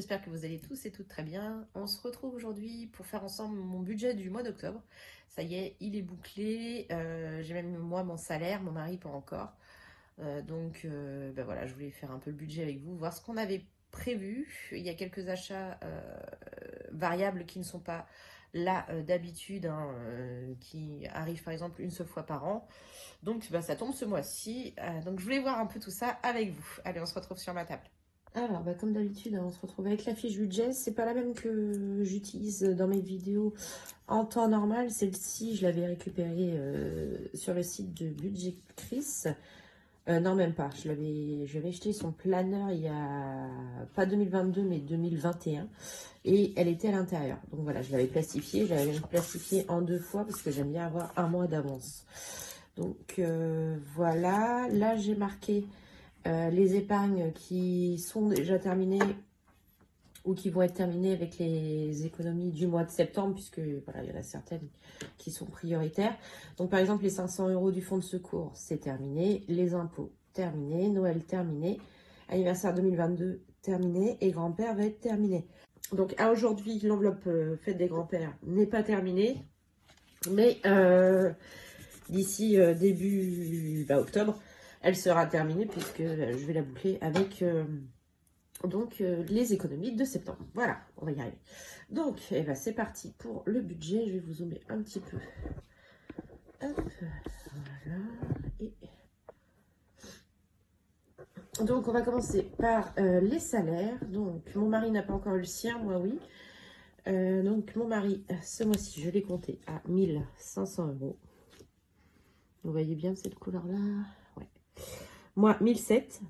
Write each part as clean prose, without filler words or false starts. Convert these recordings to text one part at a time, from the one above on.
j'espère que vous allez tous et toutes très bien. On se retrouve aujourd'hui pour faire ensemble mon budget du mois d'octobre. Ça y est, il est bouclé. J'ai même moi mon salaire, mon mari pas encore. Ben voilà, je voulais faire un peu le budget avec vous, voir ce qu'on avait prévu. Il y a quelques achats variables qui ne sont pas là d'habitude, hein, qui arrivent par exemple une seule fois par an. Donc ça tombe ce mois-ci. Donc je voulais voir un peu tout ça avec vous. Allez, on se retrouve sur ma table. Alors, comme d'habitude, hein, on se retrouve avec la fiche budget. C'est pas la même que j'utilise dans mes vidéos en temps normal. Celle-ci, je l'avais récupérée sur le site de Budget Chris. Non, même pas. Je l'avais acheté son planner il y a pas 2022 mais 2021 et elle était à l'intérieur. Donc voilà, je l'avais plastifiée. Je l'avais plastifiée en 2 fois parce que j'aime bien avoir un mois d'avance. Donc voilà, là j'ai marqué les épargnes qui sont déjà terminées ou qui vont être terminées avec les économies du mois de septembre, puisque voilà, il y en a certaines qui sont prioritaires. Donc par exemple, les 500 € du fonds de secours, c'est terminé. Les impôts, terminé. Noël, terminé. Anniversaire 2022, terminé. Et grand-père va être terminé. Donc à aujourd'hui, l'enveloppe fête des grands-pères n'est pas terminée. Mais d'ici début octobre, elle sera terminée puisque je vais la boucler avec les économies de septembre. Voilà, on va y arriver. Donc, c'est parti pour le budget. Je vais vous zoomer un petit peu. Hop, voilà. Et... donc, on va commencer par les salaires. Donc, mon mari n'a pas encore eu le sien, moi oui. Donc, mon mari, ce mois-ci, je l'ai compté à 1500 €. Vous voyez bien cette couleur-là? Ouais. Moi, 1007.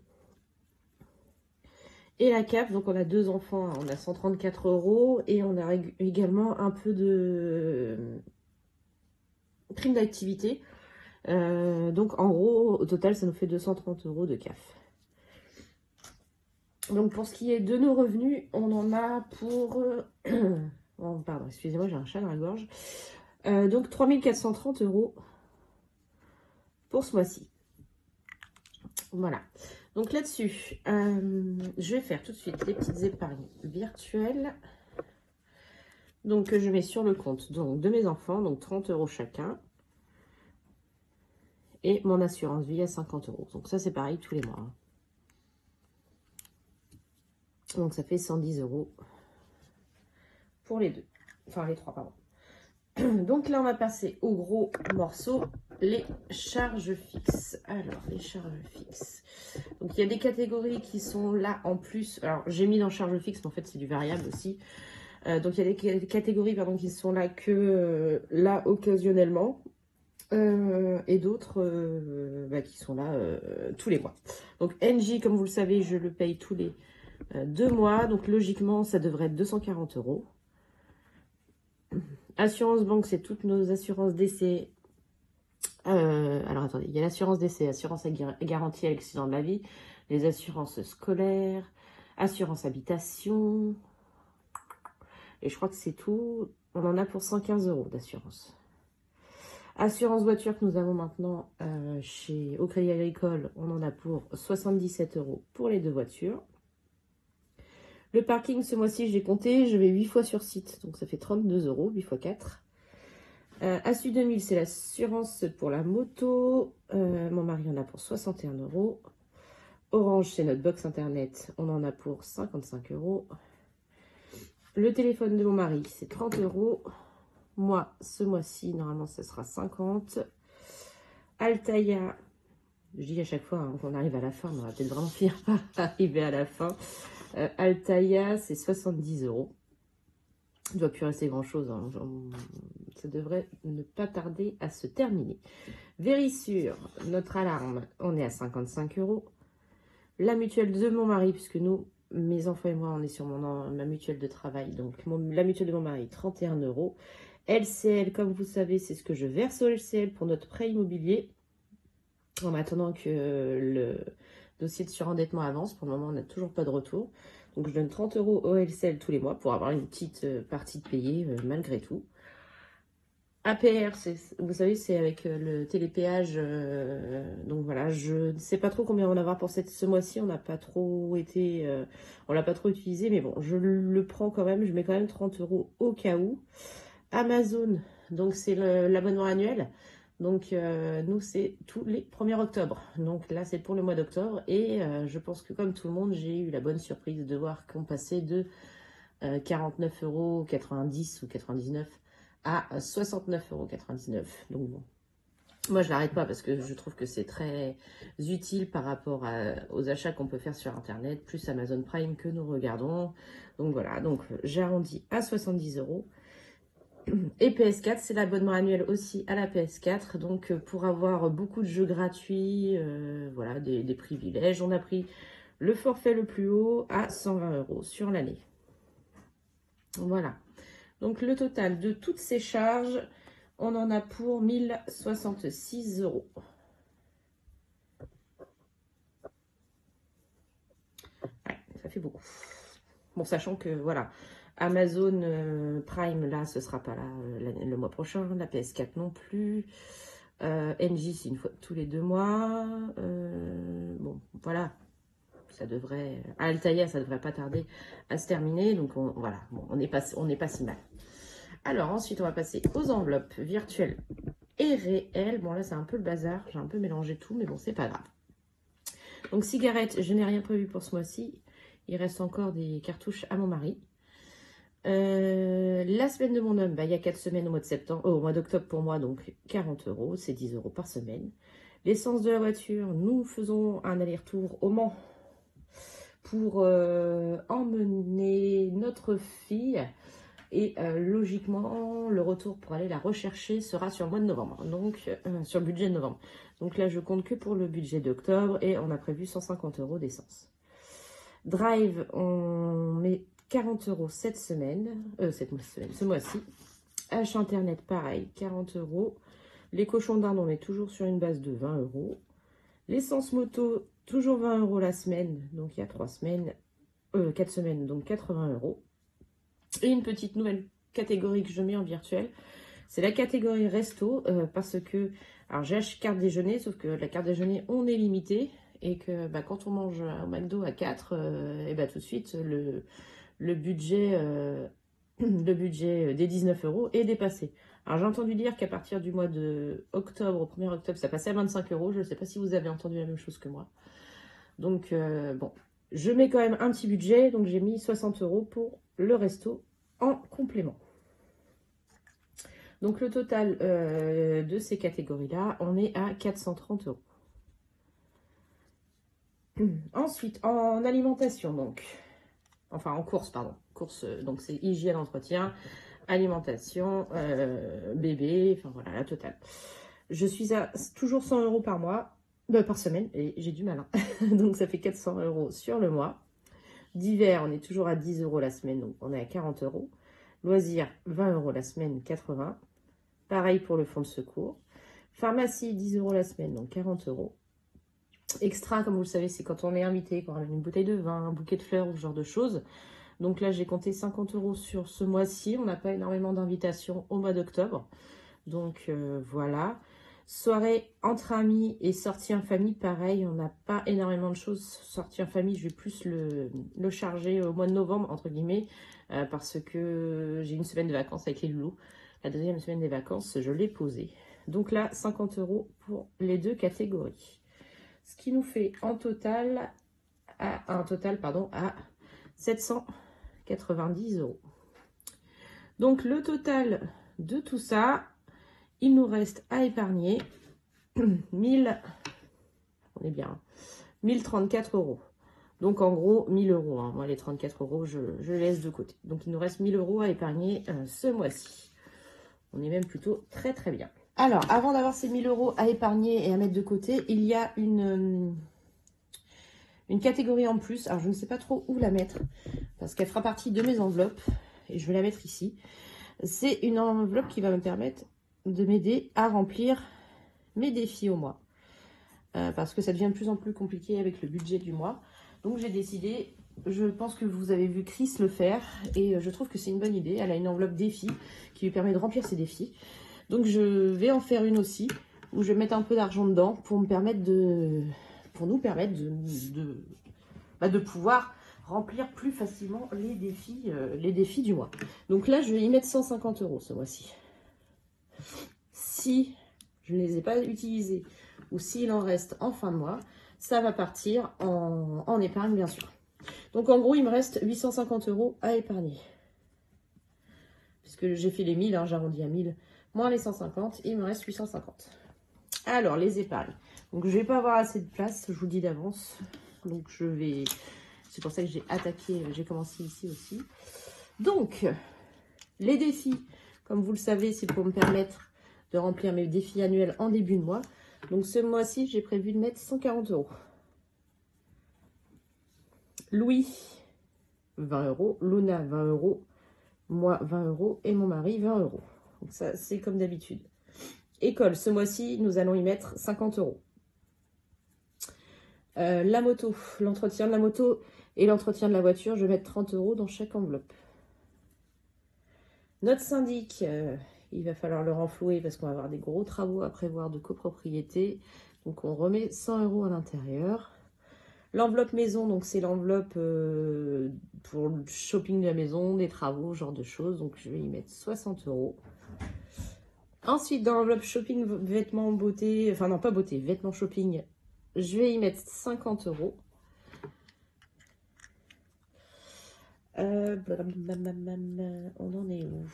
Et la CAF, donc on a 2 enfants, on a 134 € et on a également un peu de prime d'activité. Donc en gros, au total, ça nous fait 230 € de CAF. Donc pour ce qui est de nos revenus, on en a pour... oh, pardon, excusez-moi, j'ai un chat dans la gorge. Donc 3430 € pour ce mois-ci. Voilà. Donc là-dessus, je vais faire tout de suite les petites épargnes virtuelles. Donc je mets sur le compte donc, de mes enfants, donc 30 € chacun. Et mon assurance vie à 50 €. Donc ça c'est pareil tous les mois. Hein. Donc ça fait 110 € pour les deux. Enfin les trois, pardon. Donc là on va passer au gros morceau, les charges fixes. Alors les charges fixes. Donc il y a des catégories qui sont là en plus. Alors j'ai mis dans charges fixes, mais en fait c'est du variable aussi. Donc il y a des catégories pardon, qui sont là que là occasionnellement. Et d'autres qui sont là tous les mois. Donc NJ, comme vous le savez, je le paye tous les 2 mois. Donc logiquement, ça devrait être 240 €. Assurance banque, c'est toutes nos assurances décès. Alors attendez, il y a l'assurance décès, assurance garantie à l'accident de la vie, les assurances scolaires, assurance habitation. Et je crois que c'est tout. On en a pour 115 € d'assurance. Assurance voiture que nous avons maintenant au Crédit Agricole, on en a pour 77 € pour les 2 voitures. Le parking, ce mois-ci, j'ai compté, je vais 8 fois sur site, donc ça fait 32 €, 8 fois 4. Assu 2000, c'est l'assurance pour la moto. Mon mari en a pour 61 €. Orange, c'est notre box internet, on en a pour 55 €. Le téléphone de mon mari, c'est 30 €. Moi, ce mois-ci, normalement, ça sera 50. Altaïa, je dis à chaque fois hein, qu'on arrive à la fin, mais on va peut-être vraiment finir par arriver à la fin. Altaïa, c'est 70 €. Il ne doit plus rester grand-chose. Hein. Ça devrait ne pas tarder à se terminer. Vérissure, notre alarme, on est à 55 €. La mutuelle de mon mari, puisque nous, mes enfants et moi, on est sur ma mutuelle de travail. Donc, la mutuelle de mon mari, 31 €. LCL, comme vous savez, c'est ce que je verse au LCL pour notre prêt immobilier. En attendant que le dossier de surendettement avance, pour le moment, on n'a toujours pas de retour. Donc, je donne 30 € au LCL tous les mois pour avoir une petite partie de payer malgré tout. APR, vous savez, c'est avec le télépéage. Donc voilà, je ne sais pas trop combien on va avoir pour ce mois-ci. On n'a pas trop été, on l'a pas trop utilisé, mais bon, je le prends quand même. Je mets quand même 30 € au cas où. Amazon, donc c'est l'abonnement annuel. Donc nous, c'est tous les 1er octobre. Donc là, c'est pour le mois d'octobre. Et je pense que comme tout le monde, j'ai eu la bonne surprise de voir qu'on passait de 49,90 € ou 99 à 69,99 €. Donc bon, moi je l'arrête pas parce que je trouve que c'est très utile par rapport aux achats qu'on peut faire sur internet, plus Amazon Prime que nous regardons. Donc voilà, donc j'arrondis à 70 €. Et PS4, c'est l'abonnement annuel aussi à la PS4. Donc pour avoir beaucoup de jeux gratuits, voilà, des privilèges, on a pris le forfait le plus haut à 120 € sur l'année. Voilà. Donc le total de toutes ces charges, on en a pour 1066 €. Ouais, ça fait beaucoup. Bon, sachant que voilà, Amazon Prime, là, ce sera pas là le mois prochain, la PS4 non plus. NJ, c'est une fois tous les 2 mois. Bon, voilà, ça devrait. Altaïa, ça devrait pas tarder à se terminer. Donc voilà, bon, on n'est pas si mal. Alors ensuite, on va passer aux enveloppes virtuelles et réelles. Bon, là, c'est un peu le bazar. J'ai un peu mélangé tout, mais bon, c'est pas grave. Donc, cigarettes, je n'ai rien prévu pour ce mois-ci. Il reste encore des cartouches à mon mari. La semaine de mon homme, il y a 4 semaines au mois d'octobre pour moi, donc 40 €, c'est 10 € par semaine. L'essence de la voiture, nous faisons un aller-retour au Mans pour emmener notre fille. Et logiquement, le retour pour aller la rechercher sera sur le mois de novembre, donc sur le budget de novembre. Donc là, je compte que pour le budget d'octobre et on a prévu 150 € d'essence. Drive, on met 40 € ce mois-ci. H Internet, pareil, 40 €. Les cochons d'Inde, on est toujours sur une base de 20 €. L'essence moto, toujours 20 € la semaine, donc il y a 4 semaines, donc 80 €. Et une petite nouvelle catégorie que je mets en virtuel, c'est la catégorie resto, parce que, alors j'ai acheté carte déjeuner, sauf que la carte déjeuner, on est limité, et que quand on mange au McDo à 4, et tout de suite, le budget, le budget des 19 € est dépassé. Alors j'ai entendu dire qu'à partir du mois de octobre, au 1er octobre, ça passait à 25 €. Je ne sais pas si vous avez entendu la même chose que moi. Donc bon, je mets quand même un petit budget, donc j'ai mis 60 € pour le resto en complément. Donc le total de ces catégories-là, on est à 430 €. Ensuite, en alimentation, donc, enfin en course, pardon. Course, donc c'est hygiène, entretien, alimentation, bébé, enfin voilà, la totale. Je suis à toujours 100 € par mois, par semaine, et j'ai du mal. Hein. Donc ça fait 400 € sur le mois. D'hiver, on est toujours à 10 € la semaine, donc on est à 40 €. Loisirs, 20 € la semaine, 80. Pareil pour le fonds de secours. Pharmacie, 10 € la semaine, donc 40 €. Extra, comme vous le savez, c'est quand on est invité, quand on ramène une bouteille de vin, un bouquet de fleurs ou ce genre de choses. Donc là, j'ai compté 50 € sur ce mois-ci. On n'a pas énormément d'invitations au mois d'octobre. Donc voilà. Soirée entre amis et sortie en famille, pareil, on n'a pas énormément de choses. Sortie en famille, je vais plus le charger au mois de novembre, entre guillemets, parce que j'ai une semaine de vacances avec les loulous. La deuxième semaine des vacances, je l'ai posée. Donc là, 50 € pour les deux catégories. Ce qui nous fait un total à 790 €. Donc le total de tout ça, il nous reste à épargner 1034 €. Donc en gros 1000 €. Hein. Moi les 34 € je laisse de côté. Donc il nous reste 1000 € à épargner ce mois-ci. On est même plutôt très très bien. Alors avant d'avoir ces 1000 € à épargner et à mettre de côté, il y a une catégorie en plus. Alors je ne sais pas trop où la mettre parce qu'elle fera partie de mes enveloppes et je vais la mettre ici. C'est une enveloppe qui va me permettre de m'aider à remplir mes défis au mois. Parce que ça devient de plus en plus compliqué avec le budget du mois. Donc j'ai décidé, je pense que vous avez vu Chris le faire, et je trouve que c'est une bonne idée. Elle a une enveloppe défi qui lui permet de remplir ses défis. Donc je vais en faire une aussi, où je vais mettre un peu d'argent dedans pour me permettre pour nous permettre de pouvoir remplir plus facilement les défis du mois. Donc là, je vais y mettre 150 € ce mois-ci. Si je ne les ai pas utilisés ou s'il en reste en fin de mois, ça va partir en épargne, bien sûr. Donc en gros, il me reste 850 € à épargner. Puisque j'ai fait les 1000, hein, j'arrondis à 1000, moins les 150, il me reste 850. Alors, les épargnes. Donc, je ne vais pas avoir assez de place, je vous le dis d'avance. Donc, c'est pour ça que j'ai commencé ici aussi. Donc, les défis, comme vous le savez, c'est pour me permettre de remplir mes défis annuels en début de mois. Donc, ce mois-ci, j'ai prévu de mettre 140 €. Louis, 20 €. Luna, 20 €. Moi, 20 €. Et mon mari, 20 €. Donc, ça, c'est comme d'habitude. École, ce mois-ci, nous allons y mettre 50 €. La moto, l'entretien de la moto et l'entretien de la voiture, je vais mettre 30 € dans chaque enveloppe. Notre syndic, il va falloir le renflouer parce qu'on va avoir des gros travaux à prévoir de copropriété. Donc on remet 100 € à l'intérieur. L'enveloppe maison, donc c'est l'enveloppe pour le shopping de la maison, des travaux, ce genre de choses. Donc je vais y mettre 60 €. Ensuite, dans l'enveloppe shopping, vêtements, beauté, enfin non pas beauté, vêtements shopping, je vais y mettre 50 €. On en est où?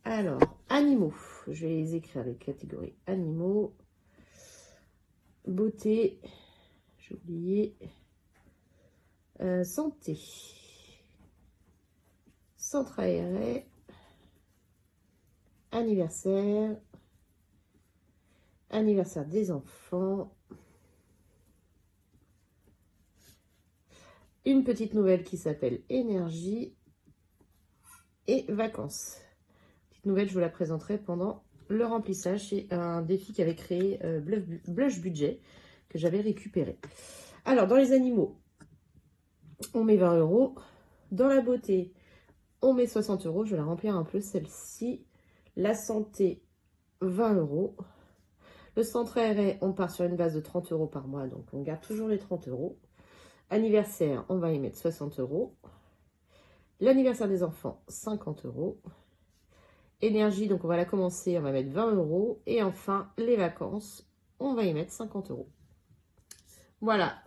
Alors, animaux. Je vais les écrire, les catégories. Animaux. Beauté. J'ai oublié. Santé. Centre aéré. Anniversaire. Anniversaire des enfants. Une petite nouvelle qui s'appelle énergie et vacances. Petite nouvelle, je vous la présenterai pendant le remplissage. C'est un défi qu'avait créé Blush Budget que j'avais récupéré. Alors, dans les animaux, on met 20 €. Dans la beauté, on met 60 €. Je vais la remplir un peu, celle-ci. La santé, 20 €. Le centre aéré, on part sur une base de 30 € par mois, donc on garde toujours les 30 €. Anniversaire, on va y mettre 60 €. L'anniversaire des enfants, 50 €. Énergie, donc on va la commencer, on va mettre 20 €. Et enfin, les vacances, on va y mettre 50 €. Voilà.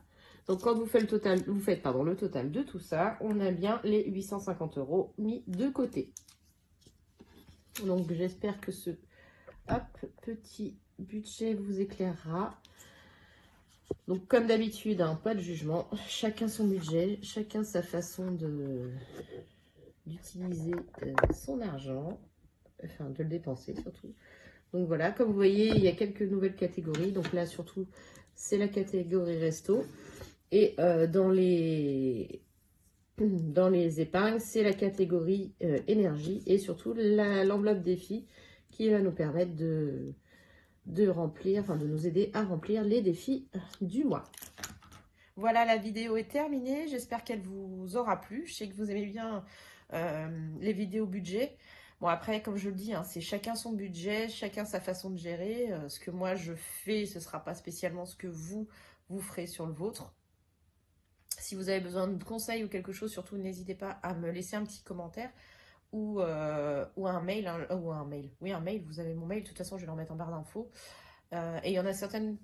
Donc quand vous faites le total, le total de tout ça, on a bien les 850 € mis de côté. Donc j'espère que ce petit budget vous éclairera. Donc comme d'habitude, hein, pas de jugement, chacun son budget, chacun sa façon d'utiliser son argent, enfin de le dépenser surtout. Donc voilà, comme vous voyez, il y a quelques nouvelles catégories. Donc là surtout, c'est la catégorie resto. Et dans les épargnes, c'est la catégorie énergie et surtout l'enveloppe défi qui va nous permettre de nous aider à remplir les défis du mois. Voilà, la vidéo est terminée. J'espère qu'elle vous aura plu. Je sais que vous aimez bien les vidéos budget. Bon, après, comme je le dis, hein, c'est chacun son budget, chacun sa façon de gérer. Ce que moi, je fais, ce ne sera pas spécialement ce que vous ferez sur le vôtre. Si vous avez besoin de conseils ou quelque chose, surtout n'hésitez pas à me laisser un petit commentaire ou un mail. Oui, un mail, vous avez mon mail. De toute façon, je vais le mettre en barre d'infos. Et il y en a certaines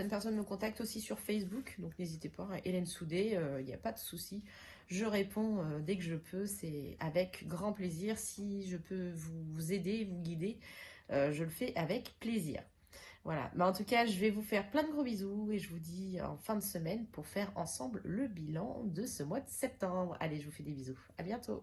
personnes me contactent aussi sur Facebook, donc n'hésitez pas, hein, Hélène Soudé, il n'y a pas de souci. Je réponds dès que je peux, c'est avec grand plaisir. Si je peux vous aider, vous guider, je le fais avec plaisir. Voilà, mais en tout cas, je vais vous faire plein de gros bisous et je vous dis en fin de semaine pour faire ensemble le bilan de ce mois de septembre. Allez, je vous fais des bisous. À bientôt.